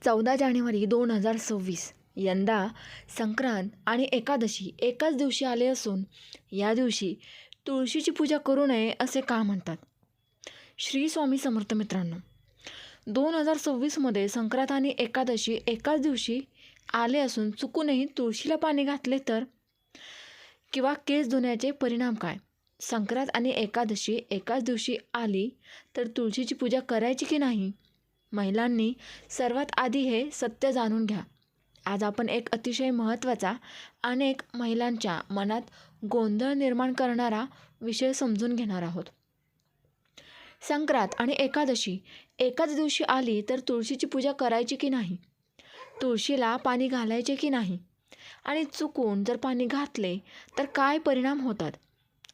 14 जानेवारी 2026 यंदा संक्रांत आणि एकादशी एकाच दिवशी आले असून या दिवशी तुळशीची पूजा करू नये असे का म्हणतात? श्री स्वामी समर्थ मित्रांनो, 2026मध्ये संक्रांत आणि एकादशी एकाच दिवशी आले असून चुकूनही तुळशीला पाणी घातले तर किंवा केस धुण्याचे परिणाम काय? संक्रांत आणि एकादशी एकाच दिवशी आली तर तुळशीची पूजा करायची की नाही? महिलांनी सर्वात आधी हे सत्य जाणून घ्या. आज आपण एक अतिशय महत्त्वाचा अनेक महिलांच्या मनात गोंधळ निर्माण करणारा विषय समजून घेणार आहोत. संक्रांत आणि एकादशी एकाच दिवशी आली तर तुळशीची पूजा करायची की नाही? तुळशीला पाणी घालायचे की नाही? आणि चुकून जर पाणी घातले तर काय परिणाम होतात?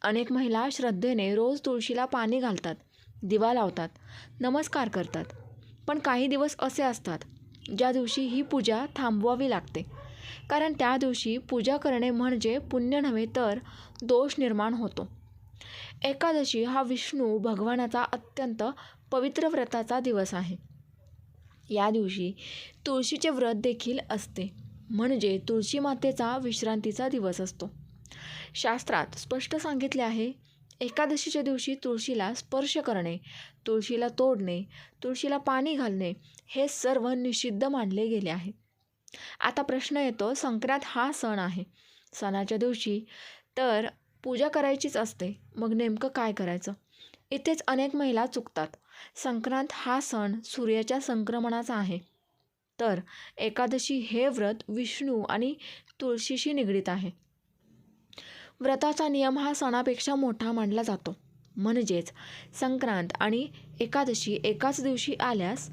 अनेक महिला श्रद्धेने रोज तुळशीला पाणी घालतात, दिवा लावतात, नमस्कार करतात. पण काही दिवस असे असतात ज्या दिवशी ही पूजा थांबवावी लागते, कारण त्या दिवशी पूजा करणे म्हणजे पुण्य नव्हे तर दोष निर्माण होतो. एकादशी हा विष्णू भगवानाचा अत्यंत पवित्र व्रताचा दिवस आहे. या दिवशी तुळशीचे व्रत देखील असते, म्हणजे तुळशी मातेचा विश्रांतीचा दिवस असतो. शास्त्रात स्पष्ट सांगितले आहे, एकादशीच्या दिवशी तुळशीला स्पर्श करणे, तुळशीला तोडणे, तुळशीला पाणी घालणे हे सर्व निषिद्ध मानले गेले आहे. आता प्रश्न येतो, संक्रांत हा सण आहे, सणाच्या दिवशी तर पूजा करायचीच असते, मग नेमकं काय करायचं? इथेच अनेक महिला चुकतात. संक्रांत हा सण सूर्याच्या संक्रमणाचा आहे, तर एकादशी हे व्रत विष्णू आणि तुळशीशी निगडीत आहे. व्रताचा नियम हा सणापेक्षा मोठा मानला जातो. म्हणजेच संक्रांत आणि एकादशी एकाच दिवशी आल्यास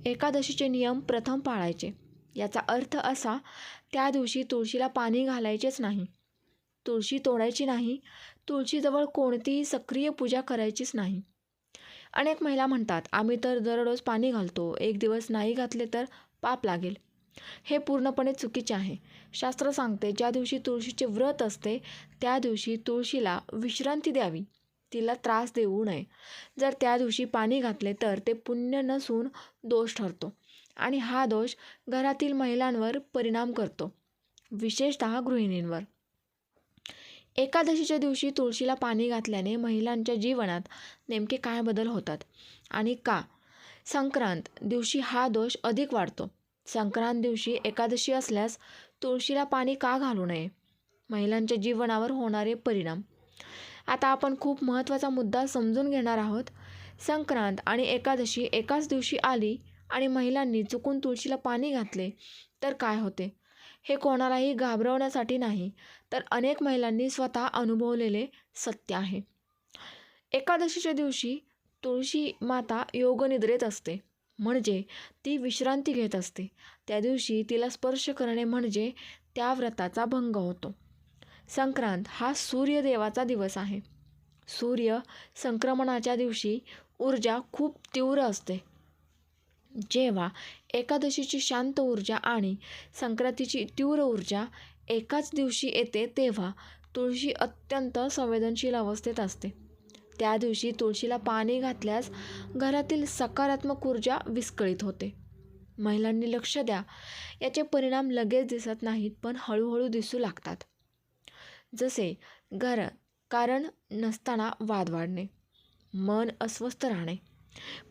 एकादशीचे नियम प्रथम पाळायचे. याचा अर्थ असा, त्या दिवशी तुळशीला पाणी घालायचेच नाही, तुळशी तोडायची नाही, तुळशीजवळ कोणतीही सक्रिय पूजा करायचीच नाही. अनेक महिला म्हणतात, आम्ही तर दररोज पाणी घालतो, एक दिवस नाही घातले तर पाप लागेल. हे पूर्णपणे चुकीचे आहे. शास्त्र सांगते, ज्या दिवशी तुळशीचे व्रत असते त्या दिवशी तुळशीला विश्रांती द्यावी, तिला त्रास देऊ नये. जर त्या दिवशी पाणी घातले तर ते पुण्य नसून दोष ठरतो आणि हा दोष घरातील महिलांवर परिणाम करतो, विशेषतः गृहिणींवर. एकादशीच्या दिवशी तुळशीला पाणी घातल्याने महिलांच्या जीवनात नेमके काय बदल होतात आणि का? संक्रांत दिवशी हा दोष अधिक वाढतो. संक्रांत दिवशी एकादशी असल्यास तुळशीला पाणी का घालू नये? महिलांच्या जीवनावर होणारे परिणाम. आता आपण खूप महत्त्वाचा मुद्दा समजून घेणार आहोत. संक्रांत आणि एकादशी एकाच दिवशी आली आणि महिलांनी चुकून तुळशीला पाणी घातले तर काय होते? हे कोणालाही घाबरवण्यासाठी नाही, तर अनेक महिलांनी स्वतः अनुभवलेले सत्य आहे. एकादशीच्या दिवशी तुळशी माता योगनिद्रेत असते, म्हणजे ती विश्रांती घेत असते. त्या दिवशी तिला स्पर्श करणे म्हणजे त्या व्रताचा भंग होतो. संक्रांत हा सूर्यदेवाचा दिवस आहे. सूर्य संक्रमणाच्या दिवशी ऊर्जा खूप तीव्र असते. जेव्हा एकादशीची शांत ऊर्जा आणि संक्रांतीची तीव्र ऊर्जा एकाच दिवशी येते तेव्हा तुळशी अत्यंत संवेदनशील अवस्थेत असते. त्या दिवशी तुळशीला पाणी घातल्यास घरातील सकारात्मक ऊर्जा विस्कळीत होते. महिलांनी लक्ष द्या, याचे परिणाम लगेच दिसत नाहीत, पण हळूहळू दिसू लागतात. जसे कारण नसताना वाद वाढणे, मन अस्वस्थ राहणे,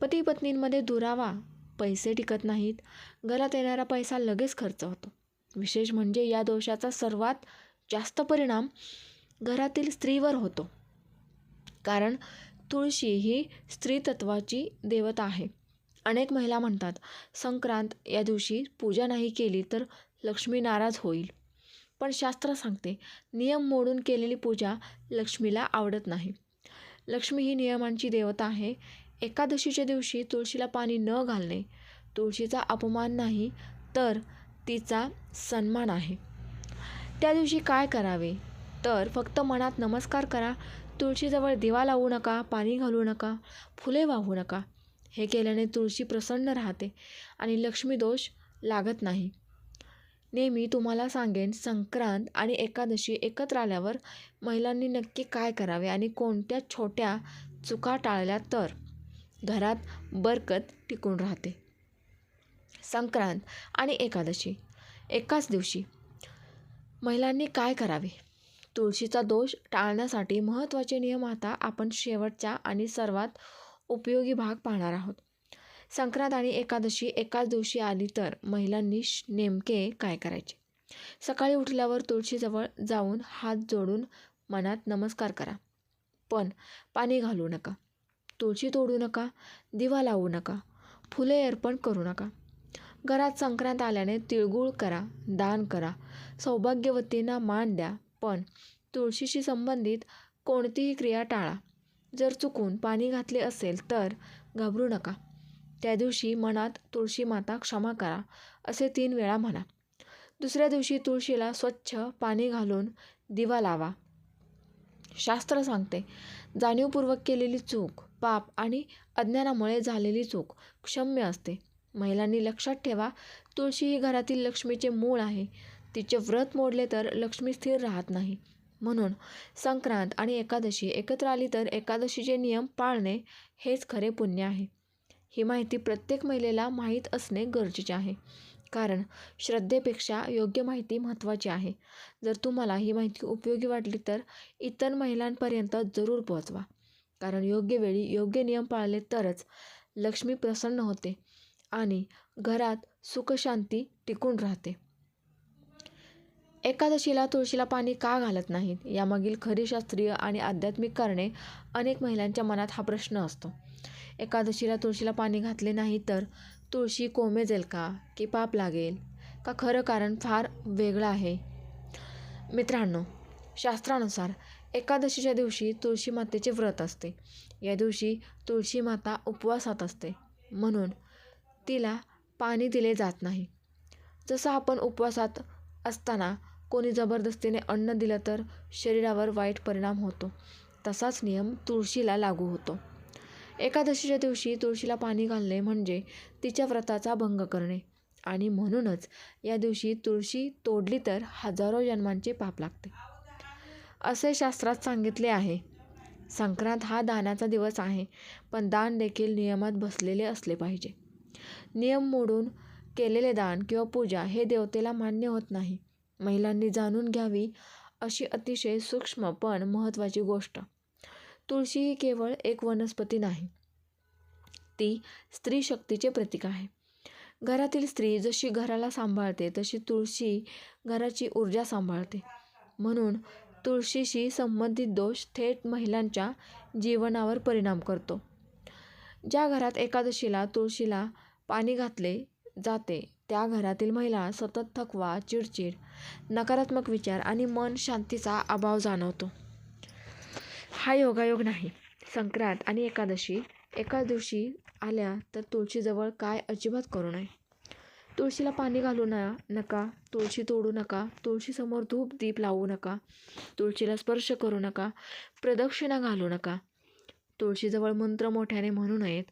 पती पत्नींमध्ये दुरावा, पैसे टिकत नाहीत, घरात येणारा पैसा लगेच खर्च होतो. विशेष म्हणजे या दोषाचा सर्वात जास्त परिणाम घरातील स्त्रीवर होतो, कारण तुळशी ही स्त्रीतत्वाची देवता आहे. अनेक महिला म्हणतात, संक्रांत या दिवशी पूजा नाही केली तर लक्ष्मी नाराज होईल. पण शास्त्र सांगते, नियम मोडून केलेली पूजा लक्ष्मीला आवडत नाही. लक्ष्मी ही नियमांची देवता आहे. एकादशीच्या दिवशी तुळशीला पाणी न घालणे तुळशीचा अपमान नाही, तर तिचा सन्मान आहे. त्या दिवशी काय करावे? तर फक्त मनात नमस्कार करा, तुळशीजवळ दिवा लावू नका, पाणी घालू नका, फुले वाहू नका. हे केल्याने तुळशी प्रसन्न राहते आणि लक्ष्मी दोष लागत नाही. नेहमी तुम्हाला सांगेन, संक्रांत आणि एकादशी एकत्र आल्यावर महिलांनी नक्की काय करावे आणि कोणत्या छोट्या चुका टाळल्या तर घरात बरकत टिकून राहते. संक्रांत आणि एकादशी एकाच दिवशी महिलांनी काय करावे? तुळशीचा दोष टाळण्यासाठी महत्त्वाचे नियम आता आपण शेवटच्या आणि सर्वात उपयोगी भाग पाहणार आहोत. संक्रांत आणि एकादशी एकाच दिवशी आली तर महिलांनी नेमके काय करायचे? सकाळी उठल्यावर तुळशीजवळ जाऊन हात जोडून मनात नमस्कार करा. पण पाणी घालू नका, तुळशी तोडू नका, दिवा लावू नका, फुले अर्पण करू नका. घरात संक्रांत आल्याने तिळगुळ करा, दान करा, सौभाग्यवतींना मान द्या, पण तुळशीशी संबंधित कोणतीही क्रिया टाळा. जर चुकून पाणी घातले असेल तर घाबरू नका. त्या दिवशी मनात तुळशी माता क्षमा करा असे 3 वेळा म्हणा. दुसऱ्या दिवशी तुळशीला स्वच्छ पाणी घालून दिवा लावा. शास्त्र सांगते, जाणीवपूर्वक केलेली चूक, पाप आणि अज्ञानामुळे झालेली चूक क्षम्य असते. महिलांनी लक्षात ठेवा, तुळशी ही घरातील लक्ष्मीचे मूळ आहे. तिचे व्रत मोडले तर लक्ष्मी स्थिर राहत नाही. म्हणून संक्रांत आणि एकादशी एकत्र आली तर एकादशीचे नियम पाळणे हेच खरे पुण्य आहे. ही माहिती प्रत्येक महिलेला माहीत असणे गरजेचे आहे, कारण श्रद्धेपेक्षा योग्य माहिती महत्त्वाची आहे. जर तुम्हाला ही माहिती उपयोगी वाटली तर इतर महिलांपर्यंत जरूर पोहोचवा, कारण योग्य वेळी योग्य नियम पाळले तरच लक्ष्मी प्रसन्न होते आणि घरात सुखशांती टिकून राहते. एकादशीला तुळशीला पाणी का घालत नाहीत? यामागील खरी शास्त्रीय आणि आध्यात्मिक कारणे अनेक महिलांच्या मनात हा प्रश्न असतो. एकादशीला तुळशीला पाणी घातले नाही तर तुळशी कोमेजेल का? की पाप लागेल का? खरं कारण फार वेगळं आहे. मित्रांनो, शास्त्रानुसार एकादशीच्या दिवशी तुळशी मातेचे व्रत असते. या दिवशी तुळशी माता उपवासात असते, म्हणून तिला पाणी दिले जात नाही. जसं आपण उपवासात असताना कोणी जबरदस्तीने अन्न दिलं तर शरीरावर वाईट परिणाम होतो, तसाच नियम तुळशीला लागू होतो. एकादशीच्या दिवशी तुळशीला पाणी घालणे म्हणजे तिच्या व्रताचा भंग करणे, आणि म्हणूनच या दिवशी तुळशी तोडली तर हजारो जन्मांचे पाप लागते असे शास्त्रात सांगितले आहे. संक्रांत हा दानाचा दिवस आहे, पण दान देखील नियमात बसलेले असले पाहिजे. नियम मोडून केलेले दान किंवा पूजा हे देवतेला मान्य होत नाही. महिलांनी जाणून घ्यावी अशी अतिशय सूक्ष्म पण महत्त्वाची गोष्ट. तुळशी ही केवळ एक वनस्पती नाही, ती स्त्री शक्तीचे प्रतीक आहे. घरातील स्त्री जशी घराला सांभाळते तशी तुळशी घराची ऊर्जा सांभाळते. म्हणून तुळशीशी संबंधित दोष थेट महिलांच्या जीवनावर परिणाम करतो. ज्या घरात एकादशीला तुळशीला पाणी घातले जाते त्या घरातील महिला सतत थकवा, चिडचिड, नकारात्मक विचार आणि मन शांतीचा अभाव जाणवतो. हा योगायोग नाही. संक्रांत आणि एकादशी एकाच दिवशी आल्या तर तुळशीजवळ काय अजिबात करू नये. तुळशीला पाणी घालू नका, तुळशी तोडू नका, तुळशीसमोर धूप दीप लावू नका, तुळशीला स्पर्श करू नका, प्रदक्षिणा घालू नका. तुळशीजवळ मंत्र मोठ्याने म्हणू नयेत,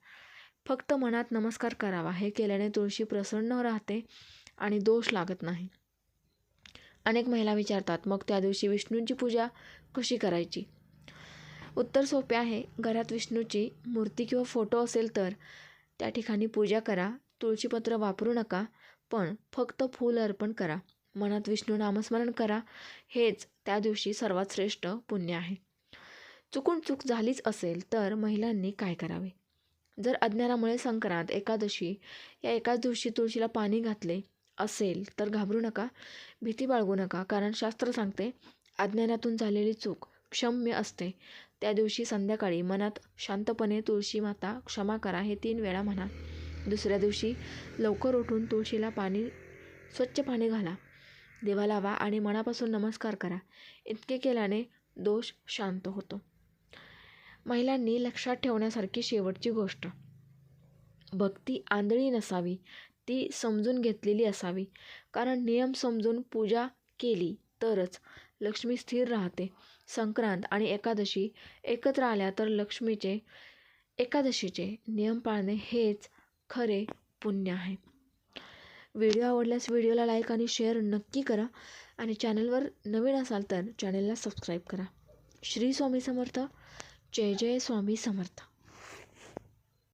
फक्त मनात नमस्कार करावा. हे केल्याने तुळशी प्रसन्न राहते आणि दोष लागत नाही. अनेक महिला विचारतात, मग त्या दिवशी विष्णूंची पूजा कशी करायची? उत्तर सोपे आहे. घरात विष्णूची मूर्ती किंवा फोटो असेल तर त्या ठिकाणी पूजा करा. तुळशीपत्र वापरू नका, पण फक्त फूल अर्पण करा. मनात विष्णू नामस्मरण करा. हेच त्या दिवशी सर्वात श्रेष्ठ पुण्य आहे. चुकून चूक झालीच असेल तर महिलांनी काय करावे? जर अज्ञानामुळे संक्रांत, एकादशी या एकाच दिवशी तुळशीला पाणी घातले असेल तर घाबरू नका, भीती बाळगू नका, कारण शास्त्र सांगते, अज्ञानातून झालेली चूक क्षम्य असते. त्या दिवशी संध्याकाळी मनात शांतपणे तुळशी माता क्षमा करा हे 3 वेळा म्हणा. दुसऱ्या दिवशी लवकर उठून तुळशीला स्वच्छ पाणी घाला, दिवा लावा आणि मनापासून नमस्कार करा. इतके केल्याने दोष शांत होतो. महिलांनी लक्षात ठेवण्यासारखी शेवटची गोष्ट, भक्ती आंधळी नसावी, ती समजून घेतलेली असावी. कारण नियम समजून पूजा केली तरच लक्ष्मी स्थिर राहते. संक्रांत आणि एकादशी एकत्र आल्या तर एकादशीचे नियम पाळणे हेच खरे पुण्य आहे. व्हिडिओ आवडल्यास व्हिडिओला लाईक आणि शेअर नक्की करा, आणि चॅनलवर नवीन असाल तर चॅनलला सबस्क्राईब करा. श्री स्वामी समर्थ. जय जय स्वामी समर्थ.